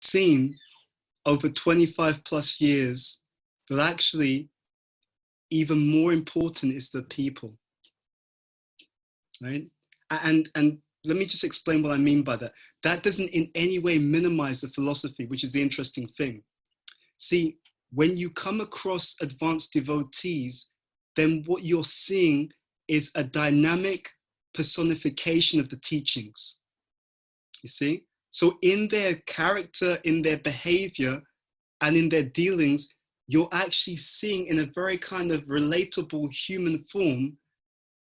seen over 25 plus years that actually even more important is the people, right? And let me just explain what I mean by that. That doesn't in any way minimize the philosophy, which is the interesting thing. See, when you come across advanced devotees, then what you're seeing is a dynamic personification of the teachings. You see? So in their character, in their behavior, and in their dealings, you're actually seeing in a very kind of relatable human form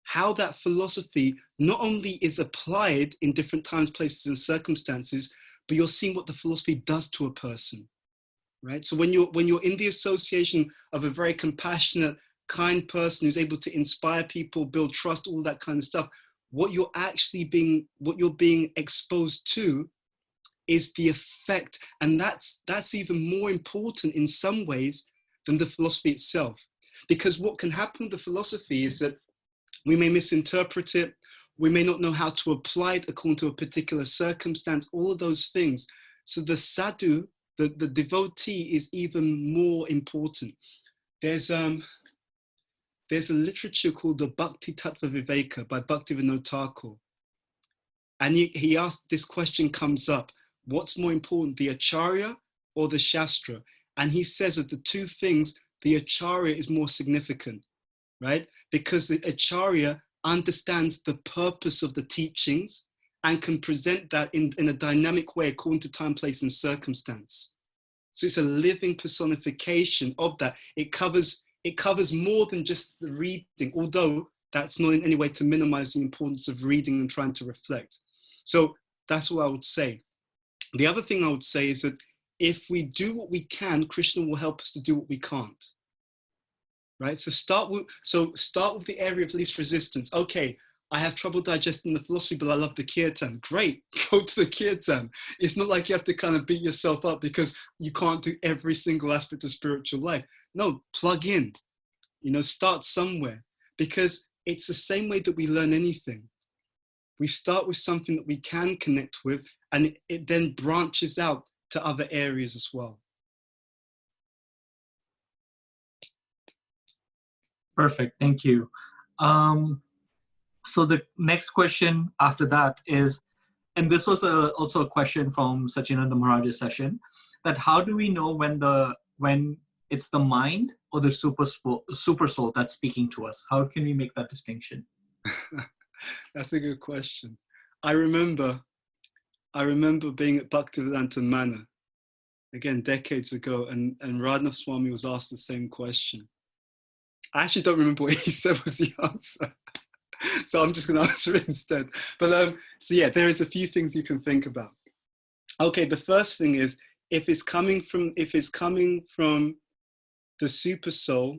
how that philosophy not only is applied in different times, places, and circumstances, but you're seeing what the philosophy does to a person, right? So when you're in the association of a very compassionate, kind person who's able to inspire people, build trust, all that kind of stuff, what you're being exposed to is the effect, and that's even more important in some ways than the philosophy itself. Because what can happen with the philosophy is that we may misinterpret it, we may not know how to apply it according to a particular circumstance, all of those things. So the sadhu, the devotee, is even more important. There's a literature called the Bhakti Tattva Viveka by Bhaktivinoda Thakur. And he asked, this question comes up, what's more important, the acharya or the shastra? And he says of the two things, the acharya is more significant, right? Because the acharya understands the purpose of the teachings and can present that in a dynamic way according to time, place, and circumstance. So it's a living personification of that. It covers more than just the reading, although that's not in any way to minimize the importance of reading and trying to reflect. So that's what I would say. The other thing I would say is that if we do what we can, Krishna will help us to do what we can't. Right? So start with the area of least resistance. Okay, I have trouble digesting the philosophy, but I love the kirtan. Great, go to the kirtan. It's not like you have to kind of beat yourself up because you can't do every single aspect of spiritual life. No, plug in, start somewhere, because it's the same way that we learn anything. We start with something that we can connect with, and it then branches out to other areas as well. Perfect, thank you. So the next question after that is, and this was also a question from Sachinanda Maharaj's session, that how do we know when it's the mind or the super soul that's speaking to us? How can we make that distinction? That's a good question. I remember being at Bhaktivedanta Manor, again, decades ago, and Radhanath Swami was asked the same question. I actually don't remember what he said was the answer. So I'm just going to answer it instead. But so yeah, there is a few things you can think about. Okay, the first thing is, if it's coming from the super soul,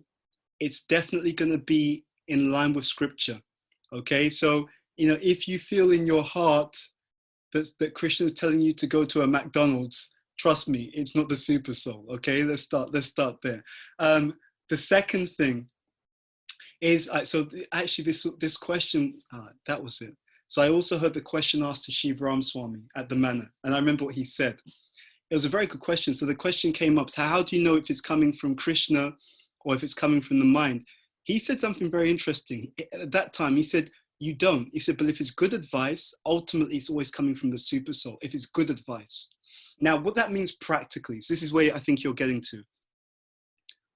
it's definitely going to be in line with scripture. Okay, so if you feel in your heart that Krishna is telling you to go to a McDonald's, trust me, it's not the super soul. Okay, let's start there. The second thing is, so actually this question, that was it. So I also heard the question asked to Shiv Ram Swami at the manor, and I remember what he said. It was a very good question. So the question came up, so how do you know if it's coming from Krishna or if it's coming from the mind? He said something very interesting. At that time, he said, you don't. He said, but if it's good advice, ultimately it's always coming from the super soul, if it's good advice. Now, what that means practically, so this is where I think you're getting to.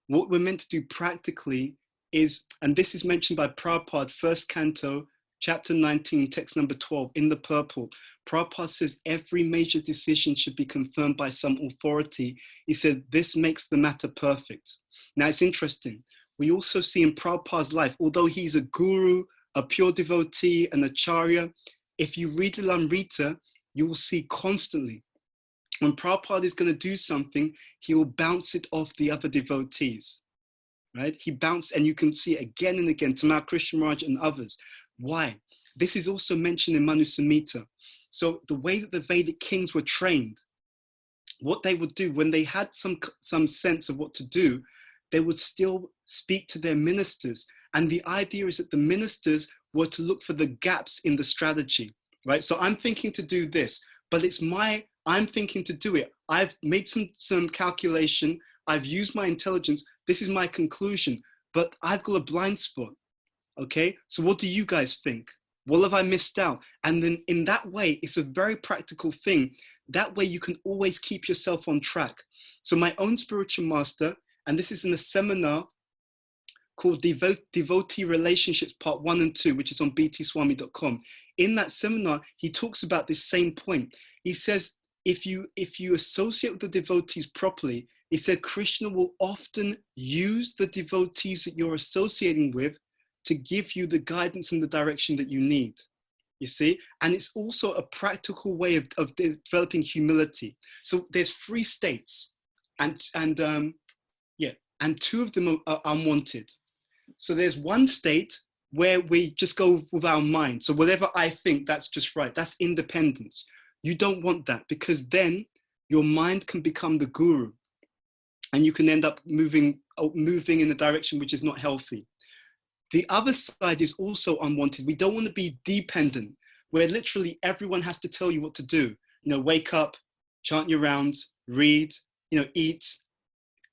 What we're meant to do practically is, and this is mentioned by Prabhupada, first canto, chapter 19, text number 12, in the purport. Prabhupada says every major decision should be confirmed by some authority. He said, this makes the matter perfect. Now, it's interesting. We also see in Prabhupada's life, although he's a guru, a pure devotee, an acharya, if you read Lamrita, you will see constantly, when Prabhupada is going to do something, he will bounce it off the other devotees, right? He bounced, and you can see it again and again, Tamal Krishna Maharaj and others. Why? This is also mentioned in Manu Samhita. So the way that the Vedic kings were trained, what they would do when they had some sense of what to do, they would still speak to their ministers. And the idea is that the ministers were to look for the gaps in the strategy, right? So I'm thinking to do this, but it's my I'm thinking to do it. I've made some calculation. I've used my intelligence. This is my conclusion, but I've got a blind spot. Okay, so what do you guys think? What have I missed out? And then in that way, it's a very practical thing. That way you can always keep yourself on track. So my own spiritual master, and this is in a seminar called Devotee Relationships Part 1 and 2, which is on btswami.com. In that seminar, he talks about this same point. He says, if you associate with the devotees properly, he said Krishna will often use the devotees that you're associating with to give you the guidance and the direction that you need, you see? And it's also a practical way of developing humility. So there's 3 states, and two of them are unwanted. So there's one state where we just go with our mind. So whatever I think, that's just right. That's independence. You don't want that, because then your mind can become the guru and you can end up moving in a direction which is not healthy. The other side is also unwanted. We don't want to be dependent, where literally everyone has to tell you what to do. You know, wake up, chant your rounds, read, eat,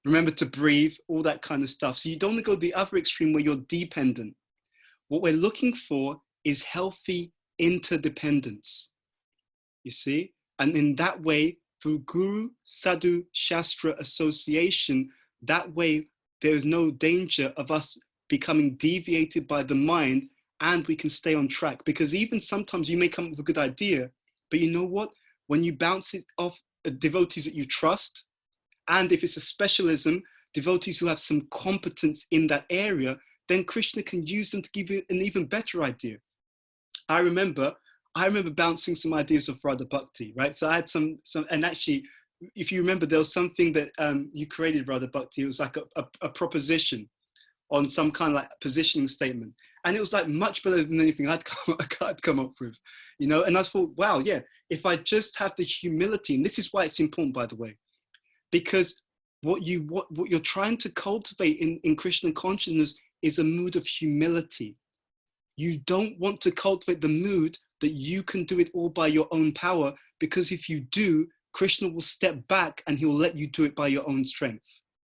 remember to breathe, all that kind of stuff. So you don't want to go the other extreme where you're dependent. What we're looking for is healthy interdependence, you see? And in that way, through Guru, Sadhu, Shastra association, that way there is no danger of us becoming deviated by the mind, and we can stay on track. Because even sometimes you may come up with a good idea, but you know what? When you bounce it off devotees that you trust, and if it's a specialism, devotees who have some competence in that area, then Krishna can use them to give you an even better idea. I remember bouncing some ideas of Radha Bhakti, right? So I had some, and actually, if you remember, there was something that you created, Radha Bhakti. It was like a proposition on some kind of like positioning statement. And it was like much better than anything I'd come up with, and I thought, wow, yeah, if I just have the humility, and this is why it's important, by the way, because what you're trying to cultivate in Krishna consciousness is a mood of humility. You don't want to cultivate the mood that you can do it all by your own power, because if you do, Krishna will step back and he'll let you do it by your own strength.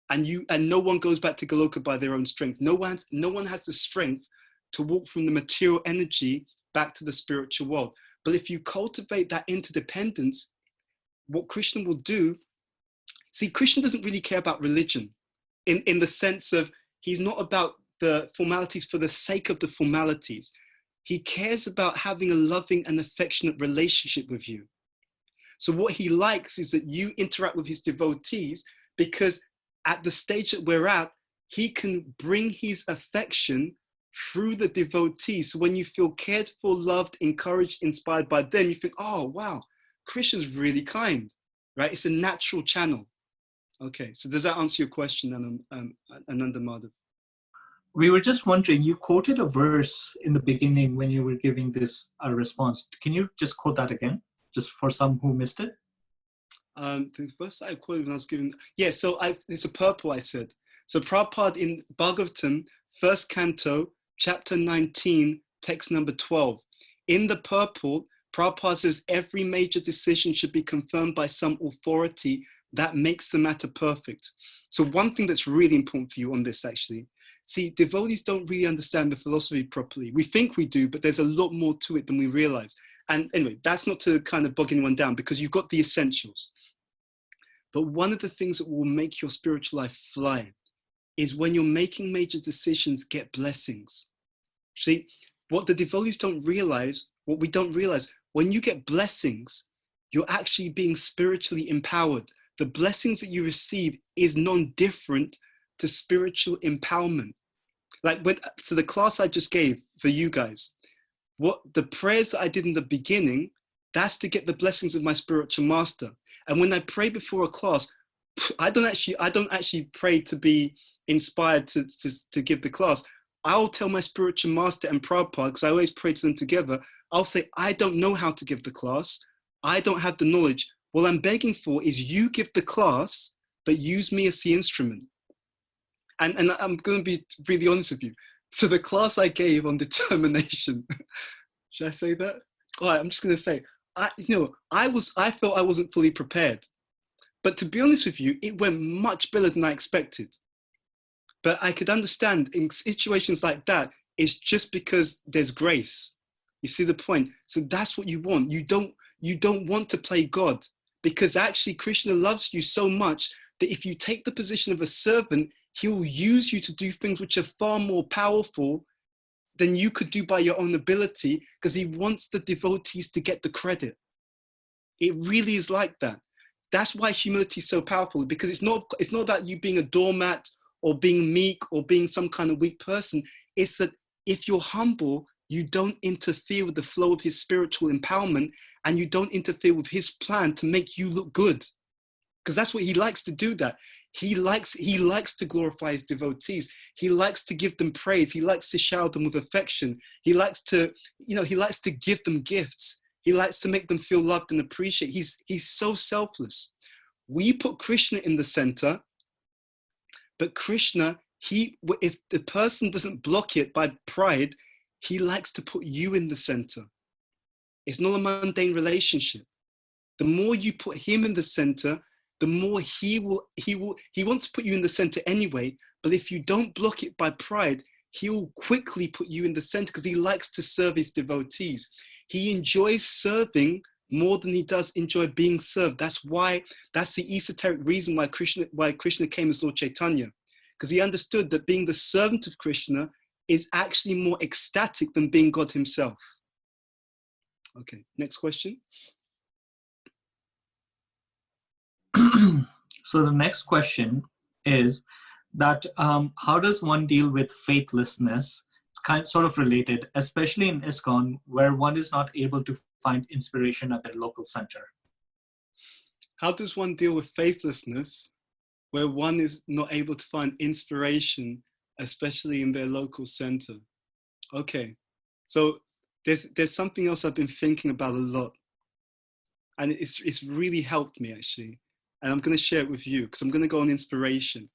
And no one goes back to Goloka by their own strength. No one has the strength to walk from the material energy back to the spiritual world. But if you cultivate that interdependence, what Krishna will do, see, Krishna doesn't really care about religion in the sense of he's not about the formalities for the sake of the formalities. He cares about having a loving and affectionate relationship with you. So what he likes is that you interact with his devotees, because at the stage that we're at, he can bring his affection through the devotees. So when you feel cared for, loved, encouraged, inspired by them, you think, oh, wow, Krishna's really kind, right? It's a natural channel. Okay, so does that answer your question, Ananda Madhav? We were just wondering, you quoted a verse in the beginning when you were giving this response. Can you just quote that again, just for some who missed it? The verse I quoted when I was giving, yeah, so it's a purple, I said. So Prabhupada in Bhagavatam, 1st canto, chapter 19, text number 12. In the purple, Prabhupada says every major decision should be confirmed by some authority that makes the matter perfect. So one thing that's really important for you on this, actually, see, devotees don't really understand the philosophy properly. We think we do, but there's a lot more to it than we realize. And anyway, that's not to kind of bog anyone down, because you've got the essentials. But one of the things that will make your spiritual life fly is when you're making major decisions, get blessings. See, what the devotees don't realize, what we don't realize, when you get blessings, you're actually being spiritually empowered. The blessings that you receive is non-different to spiritual empowerment. So the class I just gave for you guys, what the prayers that I did in the beginning, that's to get the blessings of my spiritual master. And when I pray before a class, I don't actually pray to be inspired to give the class. I'll tell my spiritual master and Prabhupada, because I always pray to them together, I'll say, I don't know how to give the class. I don't have the knowledge. What I'm begging for is you give the class, but use me as the instrument. And I'm going to be really honest with you. So the class I gave on determination, should I say that? All right, I'm just going to say, I felt I wasn't fully prepared. But to be honest with you, it went much better than I expected. But I could understand in situations like that, it's just because there's grace. You see the point? So that's what you want. You don't want to play God, because actually Krishna loves you so much that if you take the position of a servant, he'll use you to do things which are far more powerful than you could do by your own ability, because he wants the devotees to get the credit. It really is like that. That's why humility is so powerful, because it's not about you being a doormat or being meek or being some kind of weak person. It's that if you're humble, you don't interfere with the flow of his spiritual empowerment, and you don't interfere with his plan to make you look good. Because that's what he likes to do. That he likes to glorify his devotees. He likes to give them praise. He likes to shower them with affection. He likes to give them gifts. He likes to make them feel loved and appreciated. He's so selfless. We put Krishna in the center, but Krishna, if the person doesn't block it by pride, he likes to put you in the center. It's not a mundane relationship. The more you put him in the center, the more he wants to put you in the center anyway, but if you don't block it by pride, he'll quickly put you in the center, because he likes to serve his devotees. He enjoys serving more than he does enjoy being served. That's the esoteric reason why Krishna came as Lord Chaitanya, because he understood that being the servant of Krishna is actually more ecstatic than being God himself. Okay, next question. So the next question is that how does one deal with faithlessness? It's sort of related, especially in ISKCON, where one is not able to find inspiration at their local center. How does one deal with faithlessness where one is not able to find inspiration, especially in their local center? Okay, so there's something else I've been thinking about a lot, and it's really helped me actually, and I'm going to share it with you, because I'm going to go on inspiration.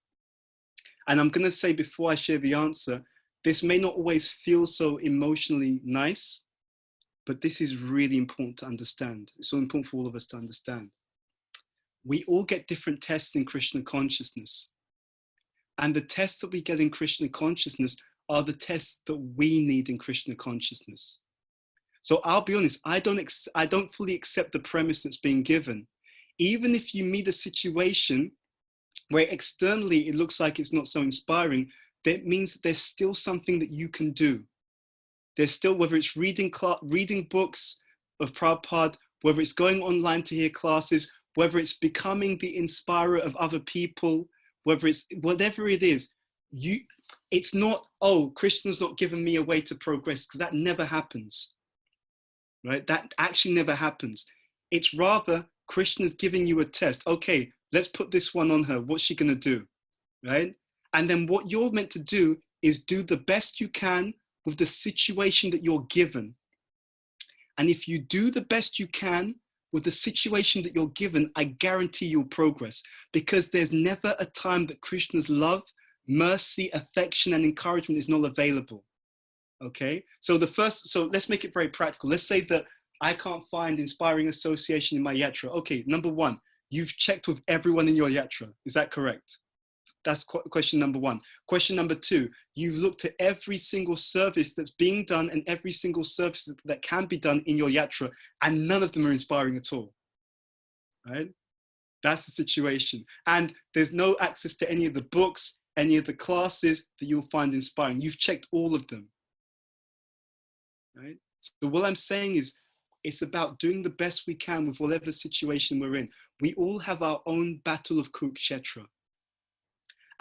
And I'm going to say, before I share the answer, this may not always feel so emotionally nice, but this is really important to understand. It's so important for all of us to understand. We all get different tests in Krishna consciousness. And the tests that we get in Krishna consciousness are the tests that we need in Krishna consciousness. So I'll be honest, I don't fully accept the premise that's being given. Even if you meet a situation where externally it looks like it's not so inspiring, that means there's still something that you can do. There's still, whether it's reading books of Prabhupada, whether it's going online to hear classes, whether it's becoming the inspirer of other people, whether it's whatever it is, it's not, oh, Krishna's not given me a way to progress, because that never happens, right? That actually never happens. It's rather Krishna's giving you a test. Okay, let's put this one on her. What's she going to do, right? And then what you're meant to do is do the best you can with the situation that you're given. And if you do the best you can with the situation that you're given, I guarantee you'll progress, because there's never a time that Krishna's love, mercy, affection, and encouragement is not available. Okay, so let's make it very practical. Let's say that I can't find inspiring association in my yatra. Okay, number one, you've checked with everyone in your yatra. Is that correct? That's question number one. Question number two, you've looked at every single service that's being done and every single service that can be done in your yatra, and none of them are inspiring at all, right? That's the situation. And there's no access to any of the books, any of the classes that you'll find inspiring. You've checked all of them, right? So what I'm saying is, it's about doing the best we can with whatever situation we're in. We all have our own battle of Kurukshetra.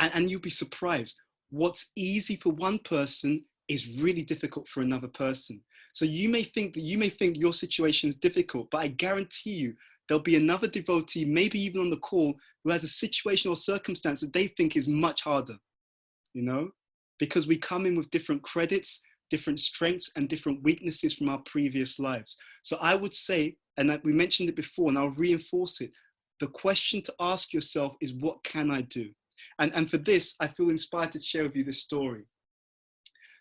And you'll be surprised. What's easy for one person is really difficult for another person. So you may think your situation is difficult, but I guarantee you there'll be another devotee, maybe even on the call, who has a situation or circumstance that they think is much harder, because we come in with different credits, different strengths, and different weaknesses from our previous lives. So I would say, and we mentioned it before, and I'll reinforce it, the question to ask yourself is, what can I do? And for this, I feel inspired to share with you this story.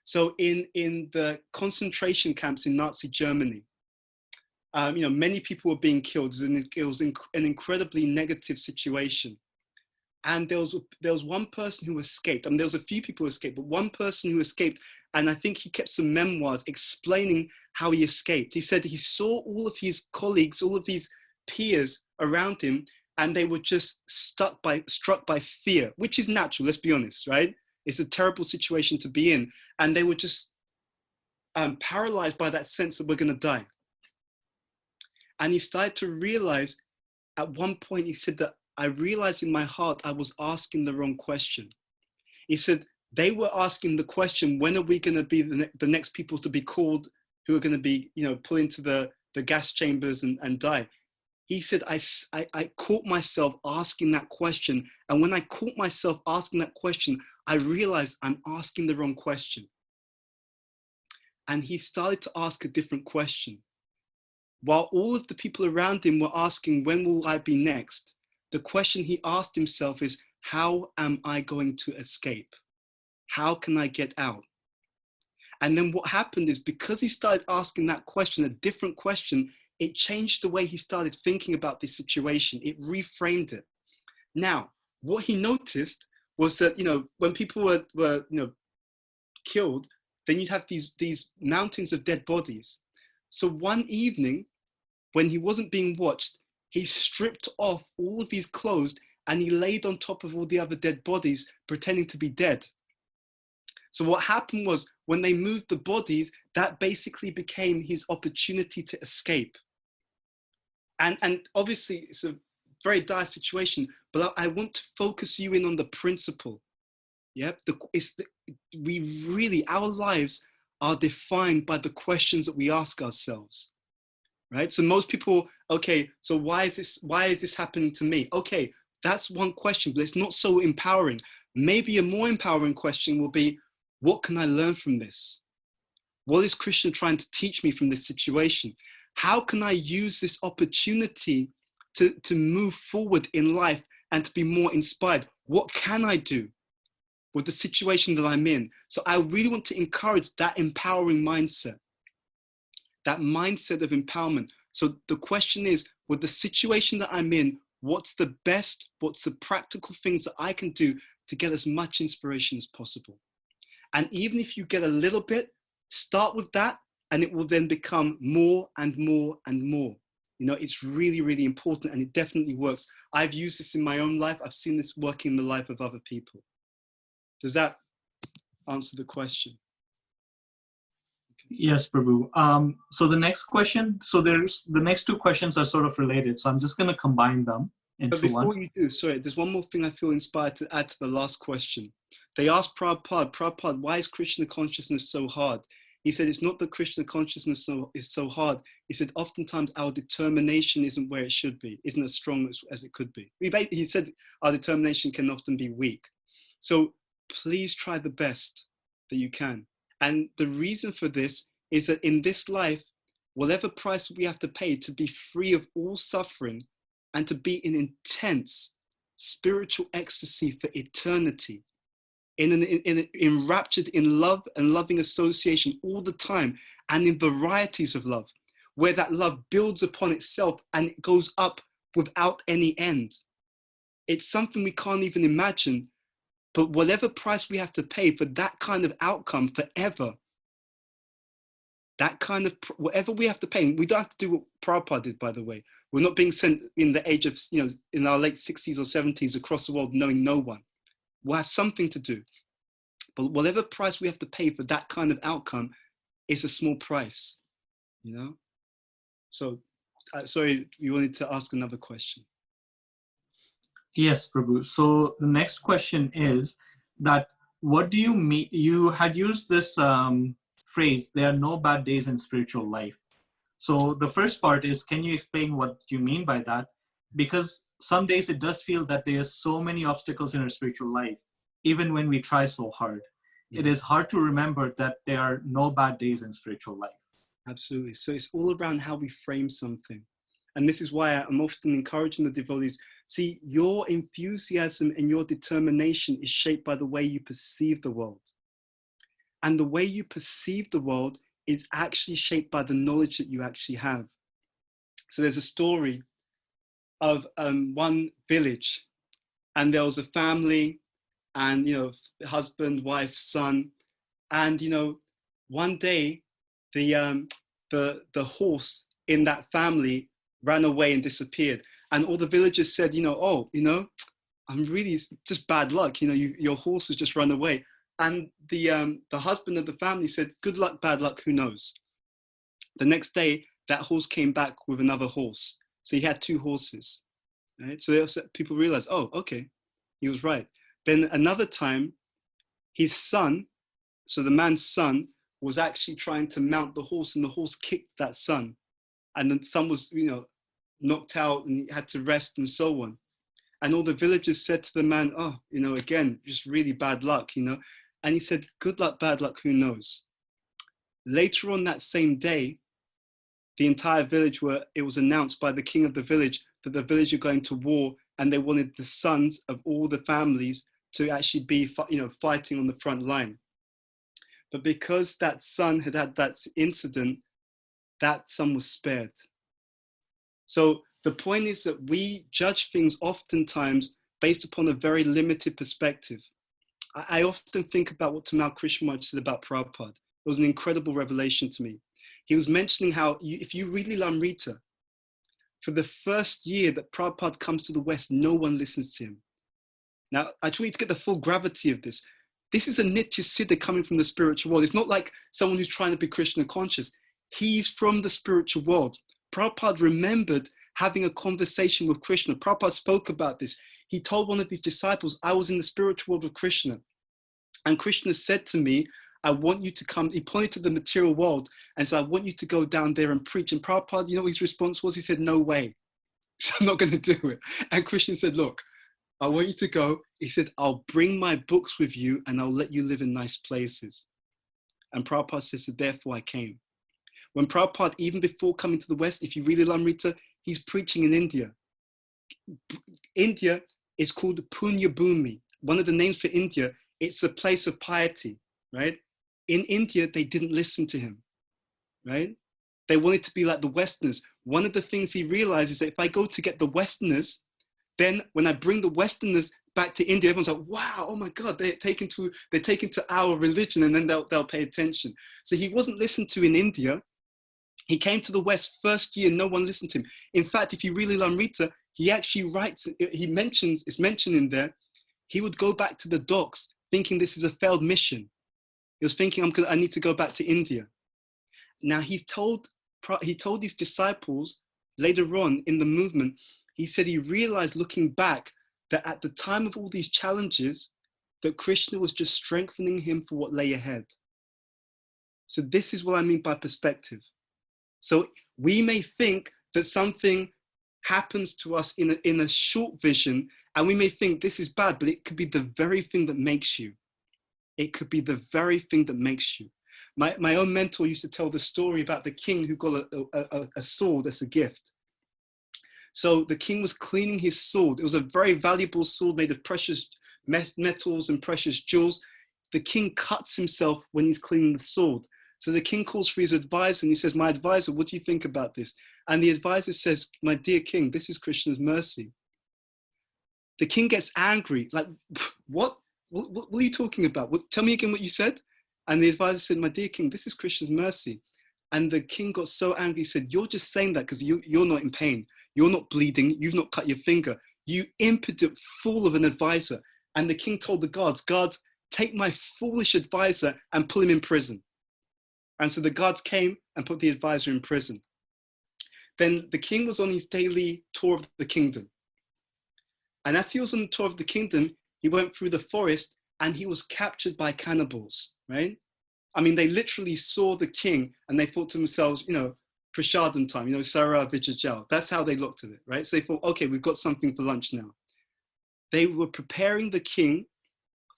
So in the concentration camps in Nazi Germany, Many people were being killed. It was an incredibly negative situation. And there was one person who escaped. I mean, there was a few people who escaped, but one person who escaped, and I think he kept some memoirs explaining how he escaped. He said he saw all of his colleagues, all of his peers around him, and they were just struck by fear, which is natural, let's be honest, right? It's a terrible situation to be in. And they were just paralyzed by that sense that we're going to die. And he started to realize, at one point, he said that I realized in my heart I was asking the wrong question. He said they were asking the question, when are we going to be the next people to be called, who are going to be, put into the gas chambers and die? He said, I caught myself asking that question. And when I caught myself asking that question, I realized I'm asking the wrong question. And he started to ask a different question. While all of the people around him were asking, when will I be next? The question he asked himself is, how am I going to escape? How can I get out? And then what happened is, because he started asking that question, a different question, it changed the way he started thinking about this situation. It reframed it. Now, what he noticed was that, when people were killed, then you'd have these mountains of dead bodies. So one evening, when he wasn't being watched, he stripped off all of his clothes and he laid on top of all the other dead bodies, pretending to be dead. So what happened was, when they moved the bodies, that basically became his opportunity to escape. And obviously, it's a very dire situation, but I want to focus you in on the principle. Yep, our lives are defined by the questions that we ask ourselves. Right? So most people, okay, so why is this happening to me? Okay, that's one question, but it's not so empowering. Maybe a more empowering question will be, what can I learn from this? What is Krishna trying to teach me from this situation? How can I use this opportunity to move forward in life and to be more inspired? What can I do with the situation that I'm in? So I really want to encourage that empowering mindset. That mindset of empowerment. So the question is, with the situation that I'm in, what's the practical things that I can do to get as much inspiration as possible? And even if you get a little bit, start with that, and it will then become more and more and more. It's really, really important, and it definitely works. I've used this in my own life. I've seen this work in the life of other people. Does that answer the question? Yes, Prabhu. So the next question, the next two questions are sort of related. So I'm just going to combine them into one. But before you do, sorry, there's one more thing I feel inspired to add to the last question. They asked Prabhupada, why is Krishna consciousness so hard? He said, it's not that Krishna consciousness is so hard. He said, oftentimes our determination isn't where it should be, isn't as strong as it could be. He said our determination can often be weak. So please try the best that you can. And the reason for this is that in this life, whatever price we have to pay to be free of all suffering and to be in intense spiritual ecstasy for eternity, enraptured in love and loving association all the time, and in varieties of love, where that love builds upon itself and it goes up without any end. It's something we can't even imagine. But whatever price we have to pay for that kind of outcome forever, that kind of, whatever we have to pay, and we don't have to do what Prabhupada did, by the way. We're not being sent in the age of, in our late 60s or 70s across the world knowing no one. We'll have something to do. But whatever price we have to pay for that kind of outcome is a small price, So, sorry, you wanted to ask another question. Yes, Prabhu. So the next question is that, what do you mean? You had used this phrase, there are no bad days in spiritual life. So the first part is, can you explain what you mean by that? Because some days it does feel that there's so many obstacles in our spiritual life, even when we try so hard. It is hard to remember that there are no bad days in spiritual life. Absolutely. So it's all around how we frame something. And this is why I'm often encouraging the devotees, see, your enthusiasm and your determination is shaped by the way you perceive the world. And the way you perceive the world is actually shaped by the knowledge that you actually have. So there's a story of one village, and there was a family, and husband, wife, son, and one day the horse in that family ran away and disappeared, and all the villagers said, oh, I'm really, it's just bad luck, your horse has just run away. And the husband of the family said, good luck, bad luck, who knows. The next day that horse came back with another horse, so he had two horses, right? So people realized, oh, okay, he was right. Then another time, his son, so the man's son, was actually trying to mount the horse, and the horse kicked that son, and the son was knocked out and he had to rest and so on. And all the villagers said to the man, oh, again, just really bad luck, and he said, good luck, bad luck, who knows. Later on that same day, the entire village it was announced by the king of the village that the village are going to war, and they wanted the sons of all the families to actually be fighting on the front line. But because that son had had that incident, that son was spared. So the point is that we judge things oftentimes based upon a very limited perspective. I often think about what Tamal Krishnamurti said about Prabhupada. It was an incredible revelation to me. He was mentioning how if you read Lilamrita, for the first year that Prabhupada comes to the West, no one listens to him. Now, I just want you to get the full gravity of this. This is a Nitya Siddha coming from the spiritual world. It's not like someone who's trying to be Krishna conscious. He's from the spiritual world. Prabhupada remembered having a conversation with Krishna. Prabhupada spoke about this. He told one of his disciples, I was in the spiritual world with Krishna. And Krishna said to me, I want you to come. He pointed to the material world and said, I want you to go down there and preach. And Prabhupada, you know what his response was? He said, no way. So I'm not going to do it. And Krishna said, look, I want you to go. He said, I'll bring my books with you and I'll let you live in nice places. And Prabhupada says, so therefore I came. When Prabhupada, even before coming to the West, if you read Lilamrita, he's preaching in India. India is called Punya Bhumi. One of the names for India, it's a place of piety, right? In India, they didn't listen to him, right? They wanted to be like the Westerners. One of the things he realized is that if I go to get the Westerners, then when I bring the Westerners back to India, everyone's like, wow, oh my God, they're taken to our religion, and then they'll pay attention. So he wasn't listened to in India. He came to the West first year, no one listened to him. In fact, if you read Lilamrita, he actually writes, it's mentioned in there, he would go back to the docks thinking this is a failed mission. He was thinking, I need to go back to India. Now he told his disciples later on in the movement, he said he realized looking back that at the time of all these challenges, that Krishna was just strengthening him for what lay ahead. So this is what I mean by perspective. So we may think that something happens to us in a short vision, and we may think this is bad, but it could be the very thing that makes you. It could be the very thing that makes you. My own mentor used to tell the story about the king who got a sword as a gift. So the king was cleaning his sword. It was a very valuable sword made of precious metals and precious jewels. The king cuts himself when he's cleaning the sword. So the king calls for his advisor and he says, my advisor, what do you think about this? And the advisor says, my dear king, this is Krishna's mercy. The king gets angry, like, what are you talking about? Tell me again what you said. And the advisor said, my dear king, this is Krishna's mercy. And the king got so angry, he said, you're just saying that because you're not in pain. You're not bleeding. You've not cut your finger. You impudent fool of an advisor. And the king told the guards, take my foolish advisor and pull him in prison. And so the guards came and put the advisor in prison. Then the king was on his daily tour of the kingdom. And as he was on the tour of the kingdom, he went through the forest and he was captured by cannibals, right? I mean, they literally saw the king and they thought to themselves, prasadam time, Sarah Vijayal. That's how they looked at it, right? So they thought, okay, we've got something for lunch now. They were preparing the king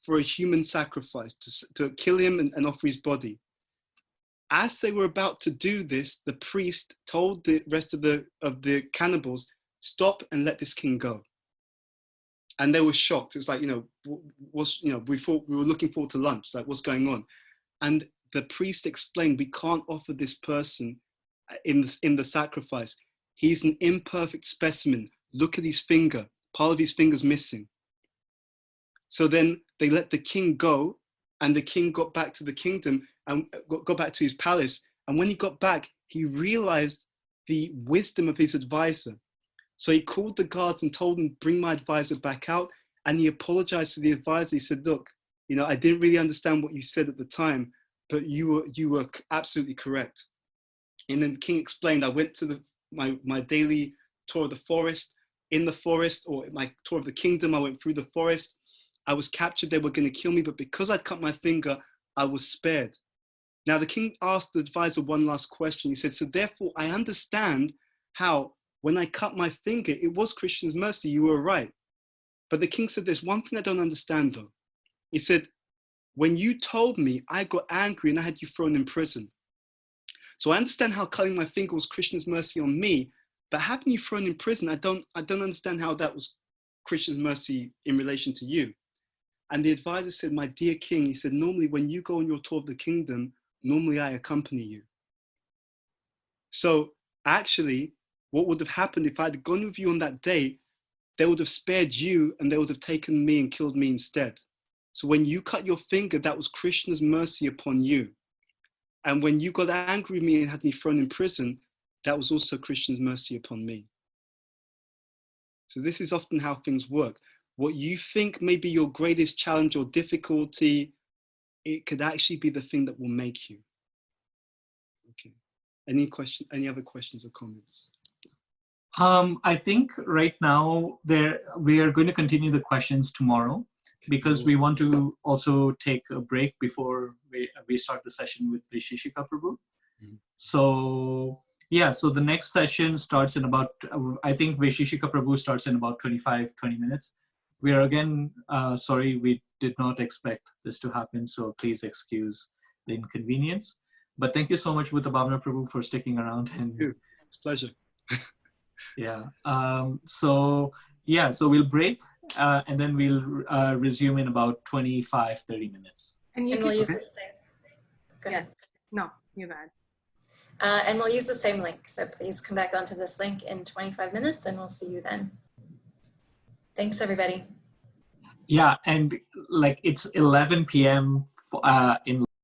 for a human sacrifice, to kill him and offer his body. As they were about to do this, the priest told the rest of the cannibals, stop and let this king go. And they were shocked. It was like, we thought we were looking forward to lunch. Like, what's going on? And the priest explained, we can't offer this person in the sacrifice. He's an imperfect specimen. Look at his finger. Part of his finger's missing. So then they let the king go, and the king got back to the kingdom and got back to his palace. And when he got back, he realized the wisdom of his advisor. So he called the guards and told them, bring my advisor back out. And he apologized to the advisor. He said, look, you know, I didn't really understand what you said at the time, but you were absolutely correct. And then the king explained, I went to my daily tour of the forest. In the forest, or my tour of the kingdom, I went through the forest. I was captured, they were going to kill me, but because I'd cut my finger, I was spared. Now the king asked the advisor one last question. He said, so therefore I understand how when I cut my finger, it was Krishna's mercy, you were right. But the king said, there's one thing I don't understand though. He said, when you told me, I got angry and I had you thrown in prison. So I understand how cutting my finger was Krishna's mercy on me, but having you thrown in prison, I don't understand how that was Krishna's mercy in relation to you. And the advisor said, my dear king, he said, normally when you go on your tour of the kingdom, normally I accompany you. So actually, what would have happened if I had gone with you on that day, they would have spared you and they would have taken me and killed me instead. So when you cut your finger, that was Krishna's mercy upon you. And when you got angry with me and had me thrown in prison, that was also Krishna's mercy upon me. So this is often how things work. What you think may be your greatest challenge or difficulty, it could actually be the thing that will make you. Okay. Any other questions or comments? I think right now we are going to continue the questions tomorrow, because we want to also take a break before we start the session with Vaisheshika Prabhu. Mm-hmm. So yeah, so the next session starts in about, I think Vaisheshika Prabhu starts in about 20 minutes. We are again, sorry, we did not expect this to happen, so please excuse the inconvenience. But thank you so much, Bhuta Bhavana Prabhu, for sticking around. And it's a pleasure. Yeah. So we'll break and then we'll resume in about 25-30 minutes. And we'll use the same. Go ahead. No, you're bad. And we'll use the same link. So please come back onto this link in 25 minutes and we'll see you then. Thanks, everybody. Yeah, and like it's 11 p.m. in